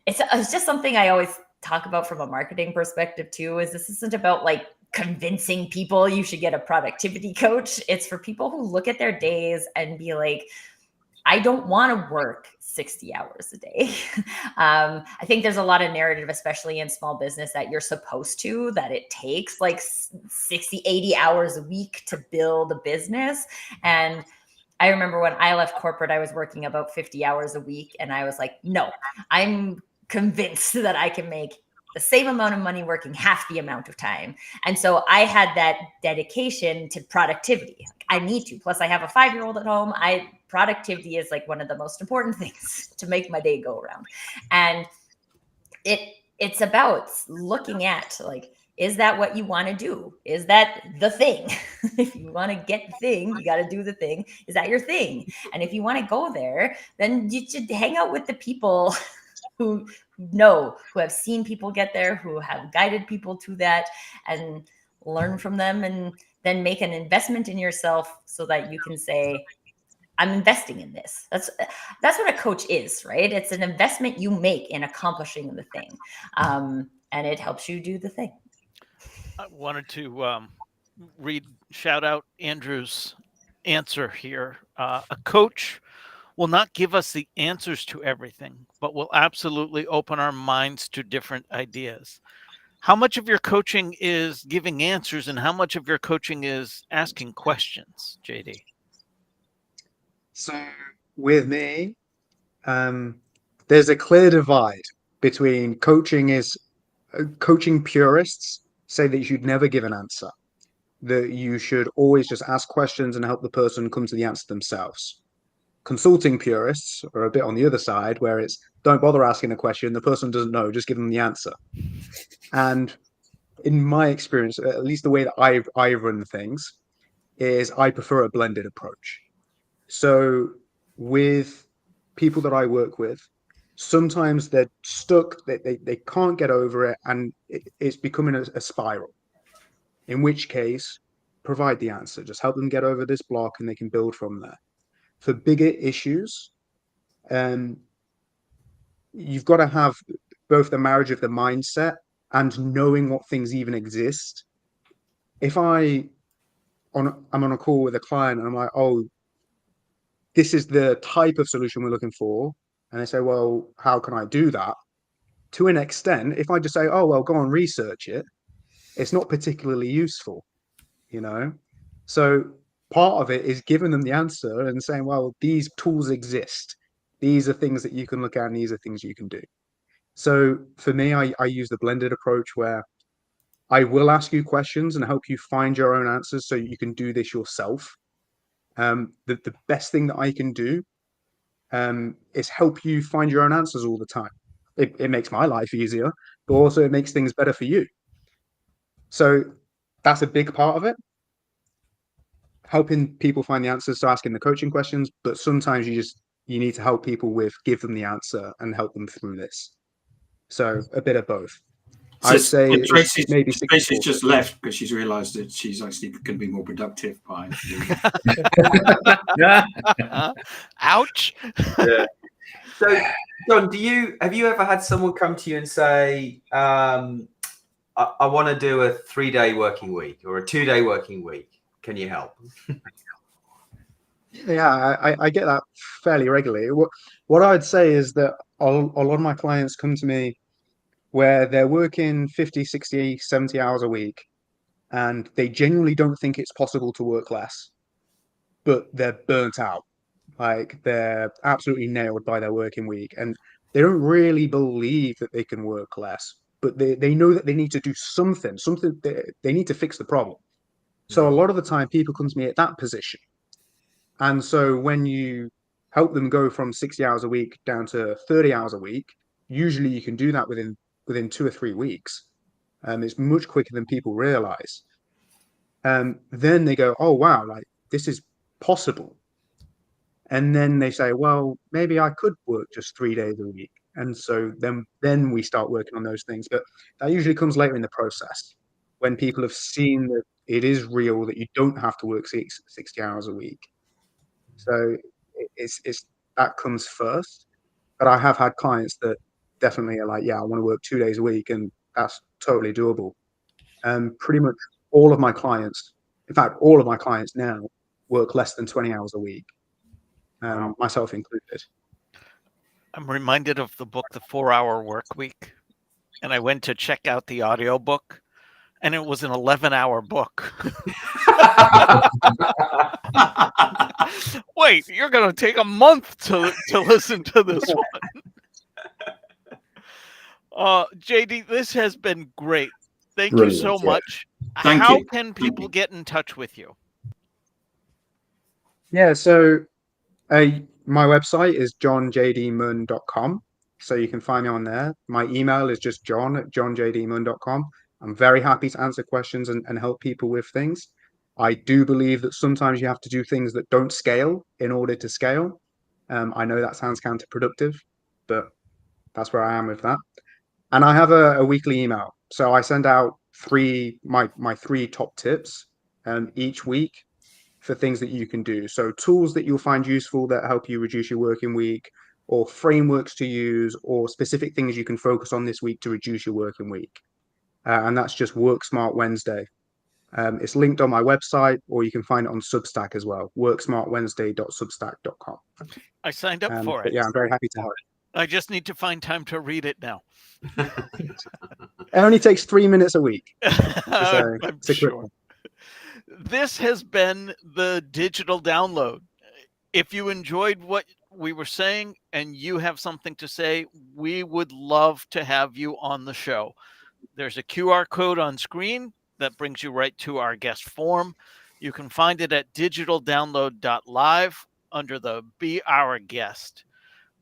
just something I always talk about from a marketing perspective too, is this isn't about like convincing people you should get a productivity coach. It's for people who look at their days and be like, I don't want to work 60 hours a day. I think there's a lot of narrative, especially in small business, that you're supposed to, that it takes like 60, 80 hours a week to build a business. And I remember when I left corporate, I was working about 50 hours a week. And I was like, no, I'm convinced that I can make the same amount of money working half the amount of time. And so I had that dedication to productivity. I need to. Plus, I have a 5-year-old at home. Productivity is like one of the most important things to make my day go around. And it's about looking at like, is that what you want to do? Is that the thing? If you want to get the thing, you got to do the thing. Is that your thing? And if you want to go there, then you should hang out with the people who have seen people get there, who have guided people to that, and learn from them, and then make an investment in yourself so that you can say, I'm investing in this. That's what a coach is, right? It's an investment you make in accomplishing the thing. And it helps you do the thing. I wanted to shout out Andrew's answer here. A coach will not give us the answers to everything, but will absolutely open our minds to different ideas. How much of your coaching is giving answers, and how much of your coaching is asking questions, JD? So with me, there's a clear divide between coaching purists say that you should never give an answer, that you should always just ask questions and help the person come to the answer themselves. Consulting purists are a bit on the other side, where it's don't bother asking a question, the person doesn't know, just give them the answer. And in my experience, at least the way that I run things, is I prefer a blended approach. So with people that I work with, sometimes they're stuck, they can't get over it, and it's becoming a spiral, in which case provide the answer, just help them get over this block and they can build from there. For bigger issues, you've got to have both the marriage of the mindset and knowing what things even exist. If I'm on a call with a client and I'm like, oh, this is the type of solution we're looking for. And they say, well, how can I do that? To an extent, if I just say, oh, well, go and research it, it's not particularly useful, you know? So part of it is giving them the answer and saying, well, these tools exist. These are things that you can look at, and these are things you can do. So for me, I use the blended approach where I will ask you questions and help you find your own answers so you can do this yourself. The best thing that I can do is help you find your own answers all the time. It makes my life easier, but also it makes things better for you. So that's a big part of it. Helping people find the answers, so asking the coaching questions, but sometimes you need to help people give them the answer and help them through this. So a bit of both. So I'd say Tracy's, maybe Tracy's just left because she's realised that she's actually going to be more productive by doing Ouch. Yeah. So, John, have you ever had someone come to you and say, I want to do a 3-day working week or a 2-day working week? Can you help? Yeah, I get that fairly regularly. What I'd say is that a lot of my clients come to me where they're working 50, 60, 70 hours a week, and they genuinely don't think it's possible to work less, but they're burnt out. Like, they're absolutely nailed by their working week, and they don't really believe that they can work less, but they know that they need to do something they need to fix the problem. So a lot of the time people come to me at that position. And so when you help them go from 60 hours a week down to 30 hours a week, usually you can do that within 2 or 3 weeks. It's much quicker than people realize. Then they go, oh, wow, like this is possible. And then they say, well, maybe I could work just 3 days a week. And so then we start working on those things. But that usually comes later in the process, when people have seen that it is real, that you don't have to work 60 hours a week. So it's that comes first. But I have had clients that definitely are like, yeah, I want to work 2 days a week, and that's totally doable. Pretty much all of my clients, in fact, all of my clients now work less than 20 hours a week, myself included. I'm reminded of the book, The 4-Hour Work Week, and I went to check out the audio book, and it was an 11-hour book. Wait, you're going to take a month to listen to this one. JD, this has been great. Thank you so much. How can people get in touch with you? Yeah, so my website is johnjdmunn.com. So you can find me on there. My email is just john@johnjdmunn.com. I'm very happy to answer questions and help people with things. I do believe that sometimes you have to do things that don't scale in order to scale. I know that sounds counterproductive, but that's where I am with that. And I have a weekly email. So I send out my 3 top tips each week for things that you can do. So tools that you'll find useful that help you reduce your working week, or frameworks to use, or specific things you can focus on this week to reduce your working week. And that's just Work Smart Wednesday. It's linked on my website, or you can find it on Substack as well, worksmartwednesday.substack.com. I signed up for it. Yeah, I'm very happy to help. I just need to find time to read it now. It only takes 3 minutes a week. I'm sure. This has been the Digital Download. If you enjoyed what we were saying and you have something to say, we would love to have you on the show. There's a QR code on screen that brings you right to our guest form. You can find it at digitaldownload.live under the Be Our Guest.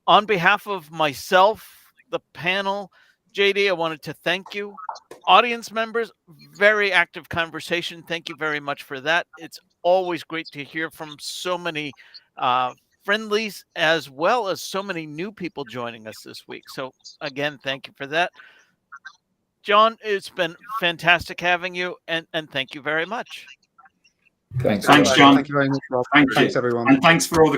On behalf of myself, the panel, JD, I wanted to thank you. Audience members, very active conversation. Thank you very much for that. It's always great to hear from so many friendlies, as well as so many new people joining us this week. So again, thank you for that. John, it's been fantastic having you, and thank you very much. Thanks, John. Thank you very much, Rob. Thanks, everyone. And thanks for all the